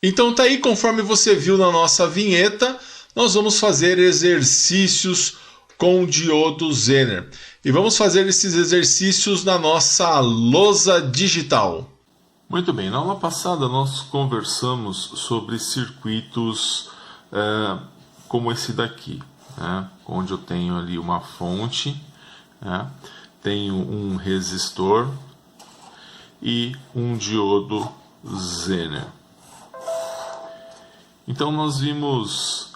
Então tá aí, conforme você viu na nossa vinheta, nós vamos fazer exercícios com diodo Zener. E vamos fazer esses exercícios na nossa lousa digital. Muito bem, na aula passada nós conversamos sobre circuitos como esse daqui, né? Onde eu tenho ali uma fonte, né? Tenho um resistor e um diodo Zener. Então nós vimos,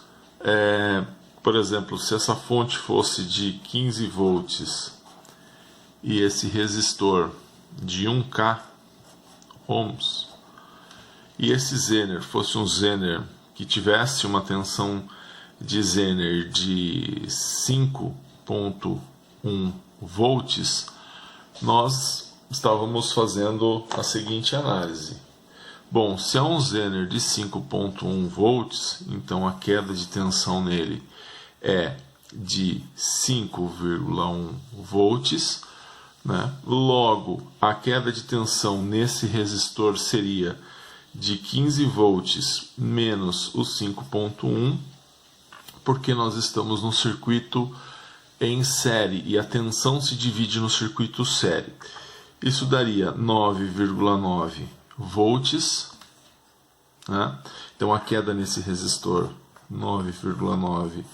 por exemplo, se essa fonte fosse de 15 volts e esse resistor de 1K ohms, e esse Zener fosse um Zener que tivesse uma tensão de Zener de 5.1 volts, nós estávamos fazendo a seguinte análise. Bom, se é um Zener de 5.1 volts, então a queda de tensão nele é de 5,1 volts, né? Logo, a queda de tensão nesse resistor seria de 15 volts menos o 5.1, porque nós estamos no circuito em série e a tensão se divide no circuito série. Isso daria 9,9 volts, né? Então a queda nesse resistor 9,9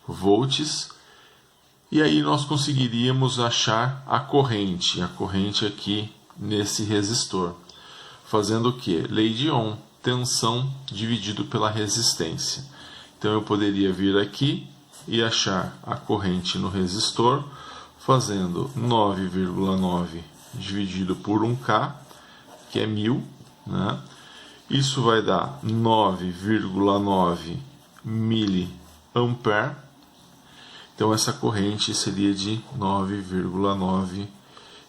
volts, e aí nós conseguiríamos achar a corrente aqui nesse resistor, fazendo o que? Lei de Ohm, tensão dividido pela resistência. Então eu poderia vir aqui e achar a corrente no resistor, fazendo 9,9 dividido por 1K, que é 1000, né? Isso vai dar 9,9 miliampere. Então essa corrente seria de 9,9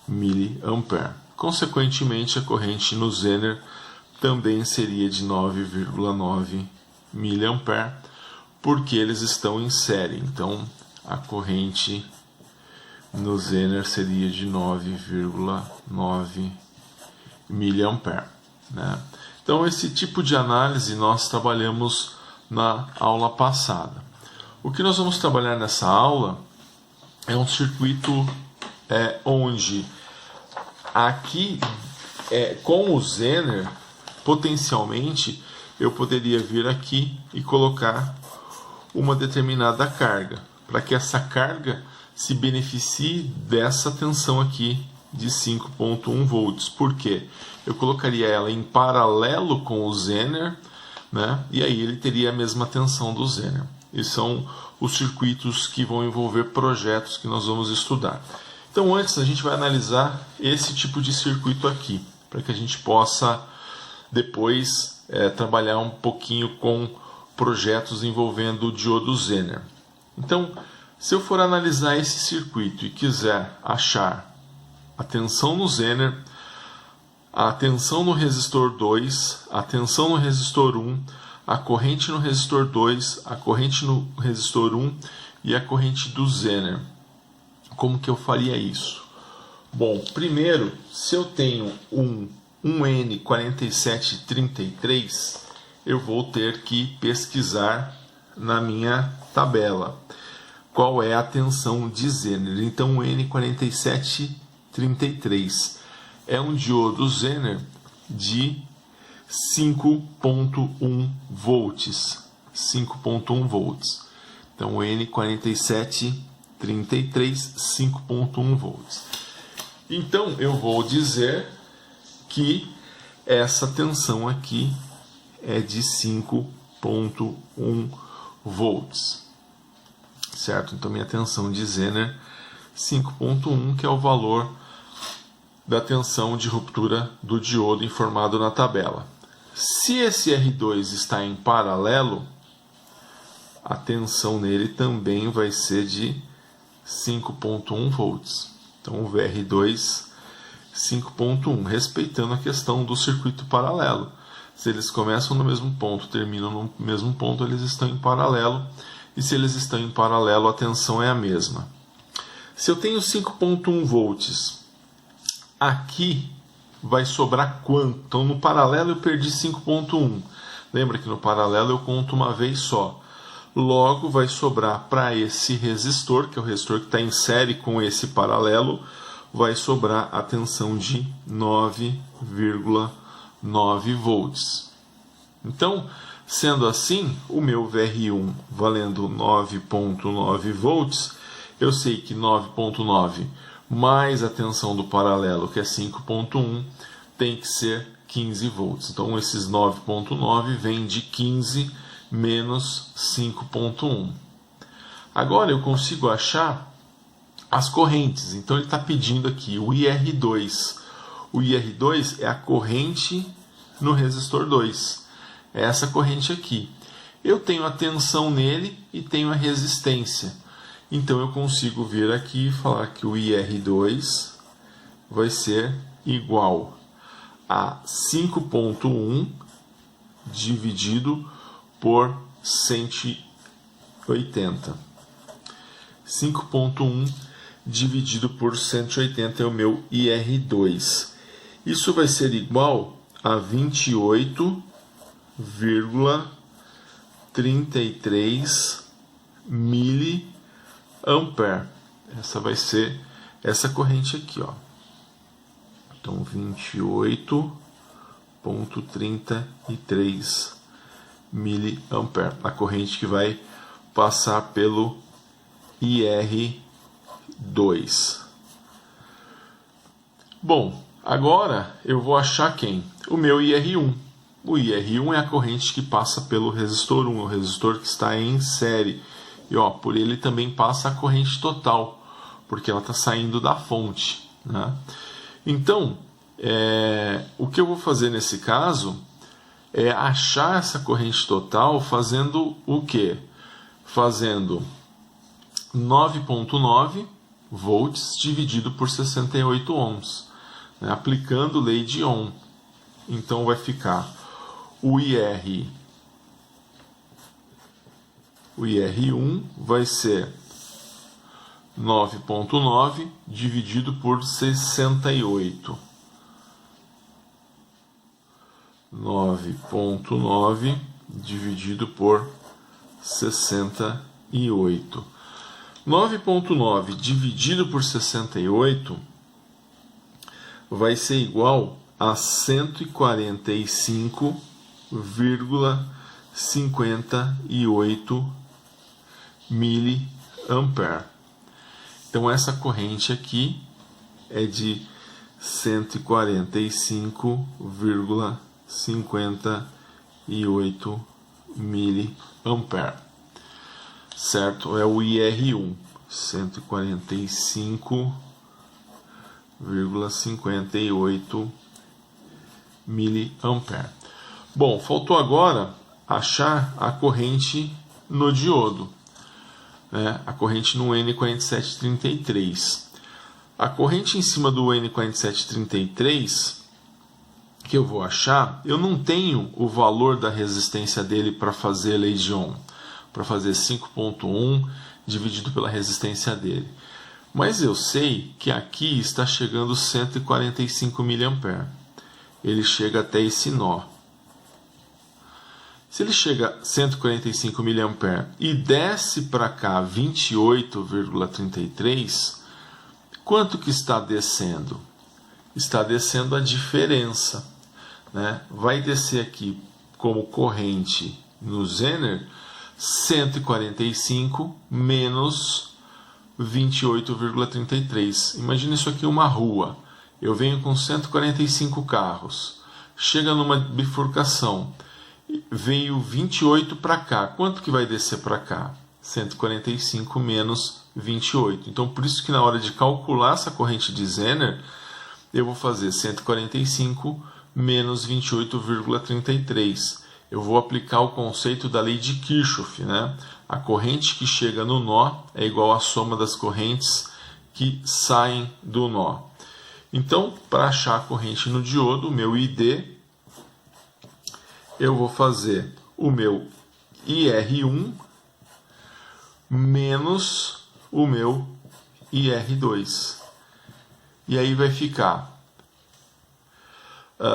miliampere. Consequentemente, a corrente no Zener também seria de 9,9 miliampere, porque eles estão em série. Então a corrente no Zener seria de 9,9 miliampere, né? Então esse tipo de análise nós trabalhamos na aula passada. O que nós vamos trabalhar nessa aula é um circuito onde aqui com o Zener potencialmente eu poderia vir aqui e colocar uma determinada carga, para que essa carga se beneficie dessa tensão aqui de 5.1 volts. Por quê? Eu colocaria ela em paralelo com o Zener, né? E aí ele teria a mesma tensão do Zener. E são os circuitos que vão envolver projetos que nós vamos estudar. Então antes a gente vai analisar esse tipo de circuito aqui, para que a gente possa depois trabalhar um pouquinho com projetos envolvendo o diodo Zener. Então, se eu for analisar esse circuito e quiser achar a tensão no Zener, a tensão no resistor 2, a tensão no resistor 1, a corrente no resistor 2, a corrente no resistor 1 e a corrente do Zener, como que eu faria isso? Bom, primeiro, se eu tenho um N4733, eu vou ter que pesquisar na minha tabela qual é a tensão de Zener. Então o N4733 é um diodo Zener de 5.1 volts. 5.1 volts. Então o N4733, 5.1 volts. Então eu vou dizer que essa tensão aqui é de 5.1 volts. Certo? Então minha tensão de Zener 5.1, que é o valor da tensão de ruptura do diodo informado na tabela. Se esse R2 está em paralelo, a tensão nele também vai ser de 5.1 volts. Então o VR2 5.1, respeitando a questão do circuito paralelo. Se eles começam no mesmo ponto, terminam no mesmo ponto, eles estão em paralelo. E se eles estão em paralelo, a tensão é a mesma. Se eu tenho 5.1 volts, aqui vai sobrar quanto? Então no paralelo eu perdi 5.1. Lembra que no paralelo eu conto uma vez só. Logo, vai sobrar para esse resistor, que é o resistor que está em série com esse paralelo, vai sobrar a tensão de 9,9 volts. Então, sendo assim, o meu VR1 valendo 9,9 volts, eu sei que 9,9 mais a tensão do paralelo, que é 5,1, tem que ser 15 volts. Então, esses 9,9 vem de 15 menos 5,1. Agora eu consigo achar as correntes. Então ele está pedindo aqui o IR2. O IR2 é a corrente no resistor 2. É essa corrente aqui. Eu tenho a tensão nele e tenho a resistência. Então eu consigo vir aqui e falar que o IR2 vai ser igual a 5,1 dividido por 180. 5,1 dividido por 180 é o meu IR2. Isso vai ser igual a 28,33 miliampere. Essa vai ser essa corrente aqui, ó. Então 28,33 miliampere, a corrente que vai passar pelo IR2. Bom, agora eu vou achar quem? O meu IR1. O IR1 é a corrente que passa pelo resistor 1, o resistor que está em série. E ó, por ele também passa a corrente total, porque ela está saindo da fonte, né? Então, o que eu vou fazer nesse caso é achar essa corrente total fazendo o quê? Fazendo 9,9 volts dividido por 68 ohms, né? Aplicando lei de Ohm. Então vai ficar o IR1 vai ser 9,9 dividido por 68. 9,9 dividido por 68. 9,9 dividido por 68 vai ser igual a 145,58 miliampere. Então essa corrente aqui é de 145,58 miliampere. Certo? É o IR1, 145,58 miliampere. Bom, faltou agora achar a corrente no diodo, né? A corrente no N4733. A corrente em cima do N4733 que eu vou achar, eu não tenho o valor da resistência dele para fazer lei de Ohm, para fazer 5,1 dividido pela resistência dele. Mas eu sei que aqui está chegando 145 miliampere. Ele chega até esse nó. Se ele chega a 145 miliampere e desce para cá 28,33, quanto que está descendo? Está descendo a diferença, né? Vai descer aqui como corrente no Zener 145 menos 28,33. Imagina isso aqui uma rua. Eu venho com 145 carros. Chega numa bifurcação. Veio 28 para cá. Quanto que vai descer para cá? 145 menos 28. Então, por isso que na hora de calcular essa corrente de Zener, eu vou fazer 145 menos 28,33. Eu vou aplicar o conceito da lei de Kirchhoff, né? A corrente que chega no nó é igual à soma das correntes que saem do nó. Então, para achar a corrente no diodo, o meu ID, eu vou fazer o meu IR1 menos o meu IR2. E aí vai ficar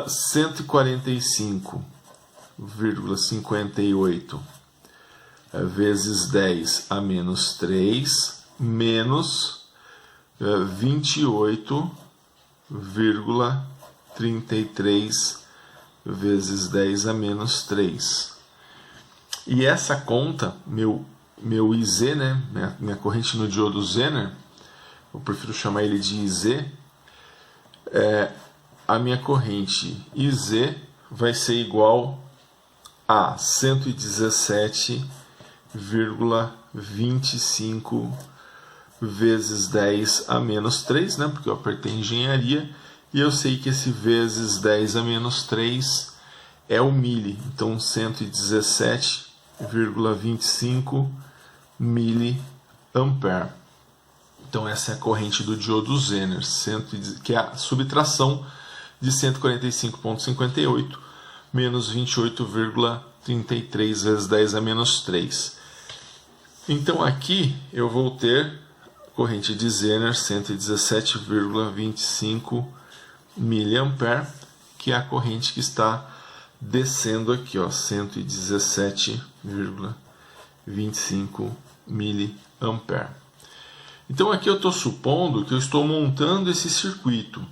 145 2,58 vezes 10 a menos 3, menos 28,33 vezes 10 a menos 3. E essa conta, meu IZ, né, minha corrente no diodo Zener, eu prefiro chamar ele de IZ, a minha corrente IZ vai ser igual a 117,25 vezes 10 a menos 3, né, porque eu apertei engenharia, e eu sei que esse vezes 10 a menos 3 é o mili, então 117,25 miliampere. Então essa é a corrente do diodo Zener, que é a subtração de 145,58 menos 28,33 vezes 10 a menos 3. Então aqui eu vou ter corrente de Zener 117,25 miliampere, que é a corrente que está descendo aqui, ó, 117,25 miliampere. Então aqui eu estou supondo que eu estou montando esse circuito.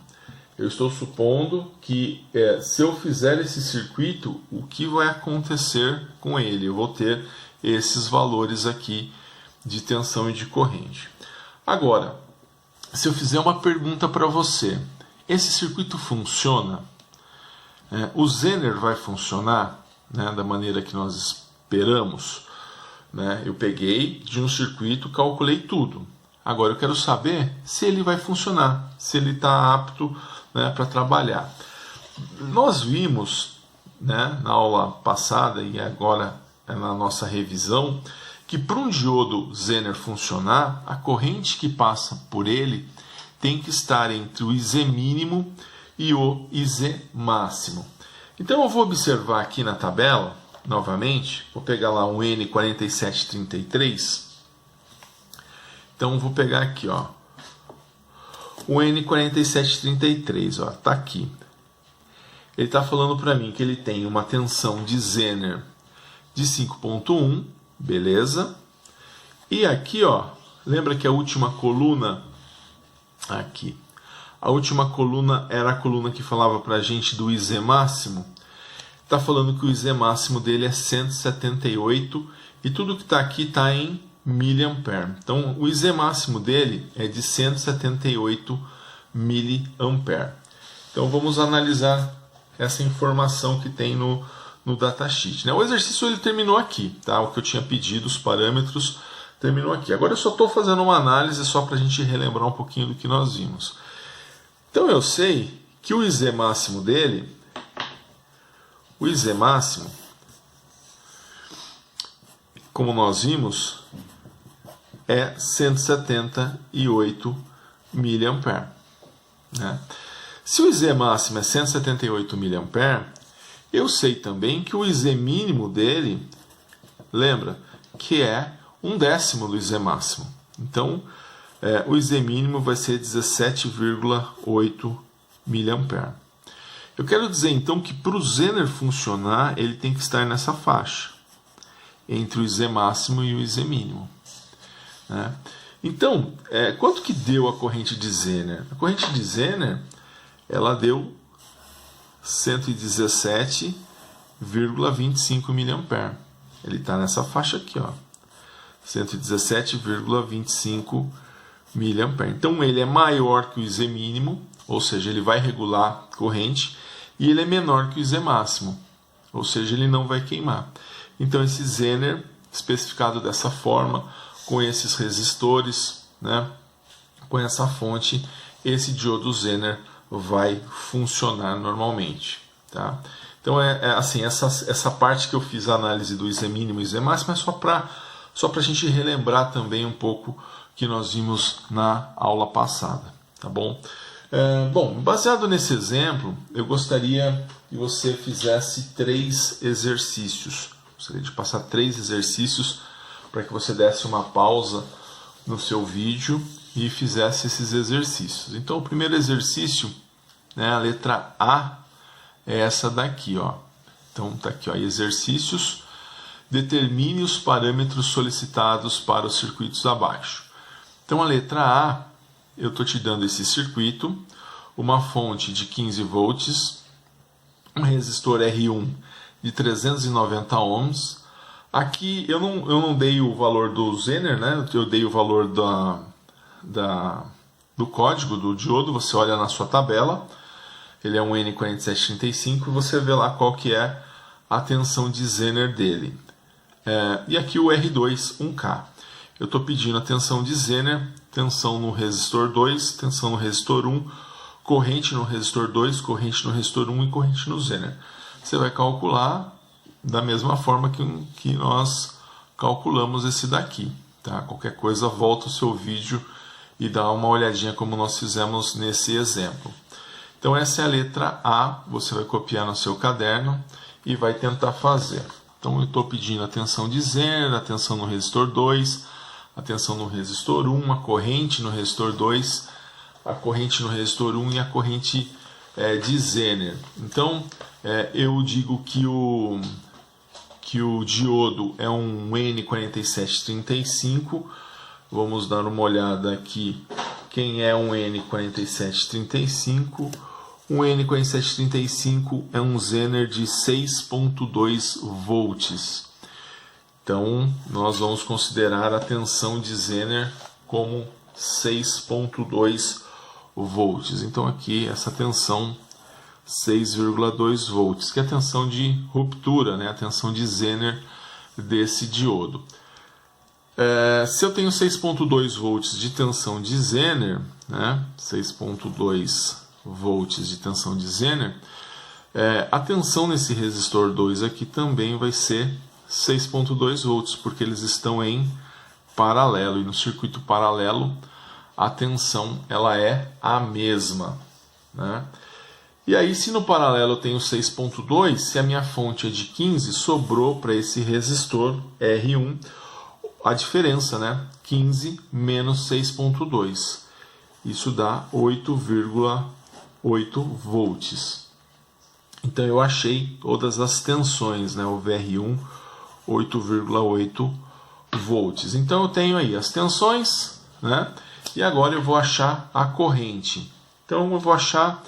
Eu estou supondo que se eu fizer esse circuito, o que vai acontecer com ele? Eu vou ter esses valores aqui de tensão e de corrente. Agora, se eu fizer uma pergunta para você, esse circuito funciona? O Zener vai funcionar, né, da maneira que nós esperamos? Né? Eu peguei de um circuito, calculei tudo. Agora eu quero saber se ele vai funcionar, se ele está apto, né, para trabalhar. Nós vimos, né, na aula passada e agora na nossa revisão, que para um diodo Zener funcionar, a corrente que passa por ele tem que estar entre o IZ mínimo e o IZ máximo. Então eu vou observar aqui na tabela, novamente, vou pegar lá um N4733. Então vou pegar aqui, ó, o N4733, ó, tá aqui. Ele está falando para mim que ele tem uma tensão de Zener de 5,1, beleza? E aqui, ó, lembra que a última coluna aqui, a última coluna era a coluna que falava para a gente do IZ máximo. Está falando que o IZ máximo dele é 178 e tudo que está aqui está em miliampere. Então o IZ máximo dele é de 178 miliampere. Então vamos analisar essa informação que tem no datasheet, né? O exercício ele terminou aqui, tá? O que eu tinha pedido, os parâmetros, terminou aqui. Agora eu só estou fazendo uma análise só para a gente relembrar um pouquinho do que nós vimos. Então eu sei que o IZ máximo dele, o IZ máximo, como nós vimos, é 178 miliampere, né? Se o IZ máximo é 178 miliampere, eu sei também que o IZ mínimo dele, lembra, que é 1/10 do IZ máximo. Então, o IZ mínimo vai ser 17,8 miliampere. Eu quero dizer, então, que para o Zener funcionar, ele tem que estar nessa faixa, entre o IZ máximo e o IZ mínimo, né? Então, quanto que deu a corrente de Zener? A corrente de Zener, ela deu 117,25 miliampere. Ele está nessa faixa aqui, ó, 117,25 miliampere. Então ele é maior que o IZ mínimo, ou seja, ele vai regular a corrente, e ele é menor que o IZ máximo, ou seja, ele não vai queimar. Então esse Zener, especificado dessa forma, com esses resistores, né, com essa fonte, esse diodo Zener vai funcionar normalmente, tá? Então assim, essa parte que eu fiz a análise do IZ mínimo e IZ máximo é só para a gente relembrar também um pouco que nós vimos na aula passada, tá bom? Bom, baseado nesse exemplo, eu gostaria que você fizesse 3 exercícios. Gostaria de passar 3 exercícios para que você desse uma pausa no seu vídeo e fizesse esses exercícios. Então, o primeiro exercício, né, a letra A, é essa daqui, ó. Então está aqui, ó, exercícios. Determine os parâmetros solicitados para os circuitos abaixo. Então a letra A, eu estou te dando esse circuito, uma fonte de 15 volts, um resistor R1 de 390 ohms. Aqui eu não dei o valor do Zener, né? Eu dei o valor do código do diodo. Você olha na sua tabela, ele é um N4735 e você vê lá qual que é a tensão de Zener dele. E aqui o R2, 1K. Eu estou pedindo a tensão de Zener, tensão no resistor 2, tensão no resistor 1, corrente no resistor 2, corrente no resistor 1 e corrente no Zener. Você vai calcular da mesma forma que nós calculamos esse daqui. Tá? Qualquer coisa, volta o seu vídeo e dá uma olhadinha como nós fizemos nesse exemplo. Então essa é a letra A, você vai copiar no seu caderno e vai tentar fazer. Então eu estou pedindo a tensão de Zener, a tensão no resistor 2, a tensão no resistor 1, a corrente no resistor 2, a corrente no resistor 1 e a corrente de Zener. Então eu digo que o diodo é um N4735. Vamos dar uma olhada aqui quem é um N4735. Um N4735 é um Zener de 6.2 volts. Então, nós vamos considerar a tensão de Zener como 6.2 volts. Então, aqui, essa tensão 6,2 volts, que é a tensão de ruptura, né? A tensão de Zener desse diodo. Se eu tenho 6.2 volts de tensão de Zener, né? 6.2 volts de tensão de Zener, a tensão nesse resistor 2 aqui também vai ser 6.2 volts, porque eles estão em paralelo, e no circuito paralelo a tensão ela é a mesma, né? E aí, se no paralelo eu tenho 6.2, se a minha fonte é de 15, sobrou para esse resistor R1 a diferença, né? 15 menos 6.2. Isso dá 8,8 volts. Então eu achei todas as tensões, né? O VR1, 8,8 volts. Então eu tenho aí as tensões, né? E agora eu vou achar a corrente. Então eu vou achar...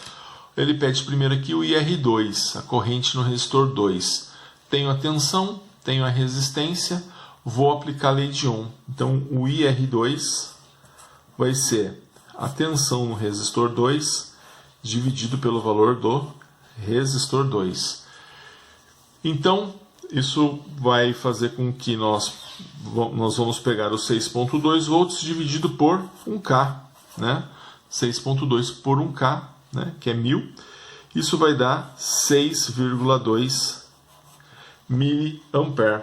Ele pede primeiro aqui o IR2, a corrente no resistor 2. Tenho a tensão, tenho a resistência, vou aplicar a lei de Ohm. Então o IR2 vai ser a tensão no resistor 2 dividido pelo valor do resistor 2. Então isso vai fazer com que nós vamos pegar os 6.2 volts dividido por 1K, né? 6.2 por 1K, né, que é 1000, isso vai dar 6,2 mA.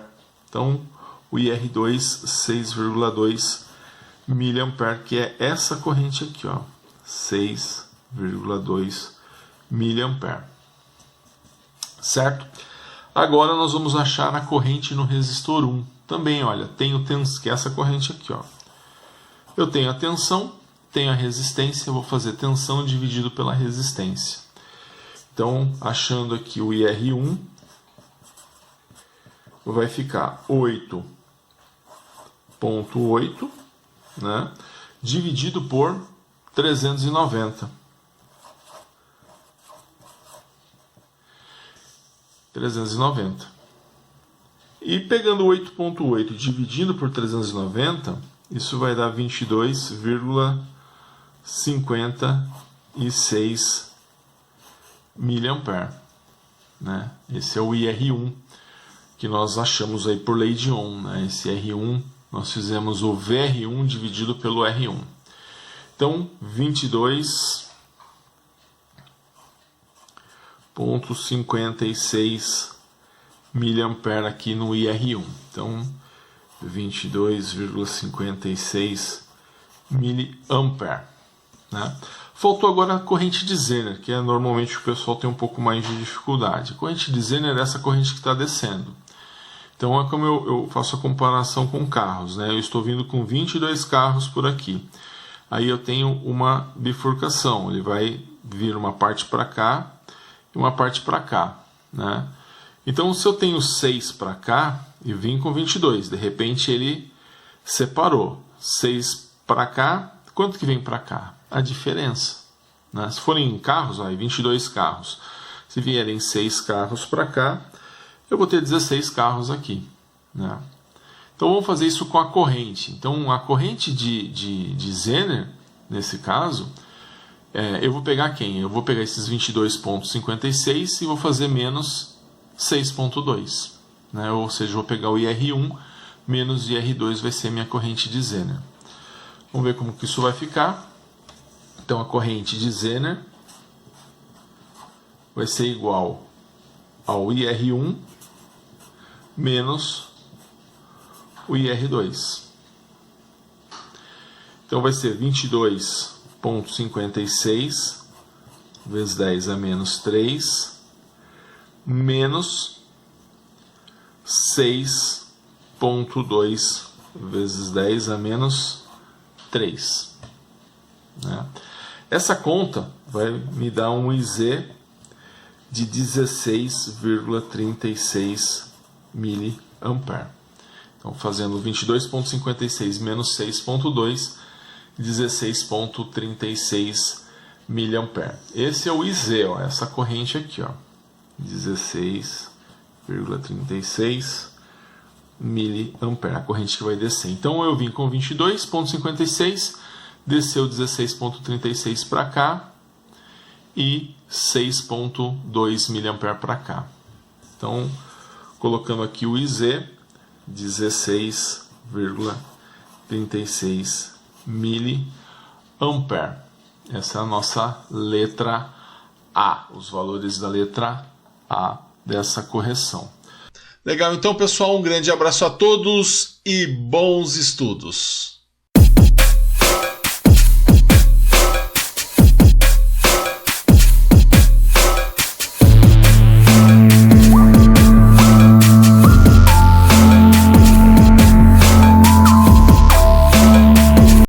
Então, o IR2, 6,2 mA, que é essa corrente aqui, ó, 6,2 mA. Certo? Agora nós vamos achar a corrente no resistor 1. Também, olha, tenho que é essa corrente aqui, ó. Eu tenho a tensão, tenho a resistência, eu vou fazer tensão dividido pela resistência. Então, achando aqui o IR1, vai ficar 8,8, né, dividido por 390. 390. E pegando 8,8 dividido por 390, isso vai dar 22,56 mA, né? Esse é o IR1 que nós achamos aí por lei de Ohm, né? Esse R1, nós fizemos o VR1 dividido pelo R1. Então, 22,56 mA aqui no IR1. Então, 22,56 mA, né? Faltou agora a corrente de Zener, que é normalmente o pessoal tem um pouco mais de dificuldade. A corrente de Zener é essa corrente que está descendo. Então é como eu faço a comparação com carros, né? Eu estou vindo com 22 carros por aqui. Aí eu tenho uma bifurcação, ele vai vir uma parte para cá e uma parte para cá, né? Então, se eu tenho 6 para cá e vim com 22, de repente ele separou. 6 para cá, quanto que vem para cá? A diferença. Né? Se forem carros, aí 22 carros. Se vierem 6 carros para cá, eu vou ter 16 carros aqui. Né? Então, vamos fazer isso com a corrente. Então, a corrente de Zener, nesse caso, eu vou pegar quem? Eu vou pegar esses 22,56 e vou fazer menos 6,2. Né? Ou seja, eu vou pegar o IR1 menos IR2 vai ser minha corrente de Zener. Vamos ver como que isso vai ficar. Então, a corrente de Zener vai ser igual ao IR1 menos o IR2. Então, vai ser 22,56 vezes 10 a menos 3 menos 6,2 vezes 10 a menos 3. Né? Essa conta vai me dar um IZ de 16,36 mA. Então, fazendo 22,56 menos 6,2, 16,36 mA. Esse é o IZ, ó, essa corrente aqui, ó, 16,36 mA, a corrente que vai descer. Então, eu vim com 22,56, desceu 16,36 para cá e 6,2 mA para cá. Então, colocando aqui o IZ, 16,36 mA. Essa é a nossa letra A, os valores da letra A dessa correção. Legal, então, pessoal, um grande abraço a todos e bons estudos!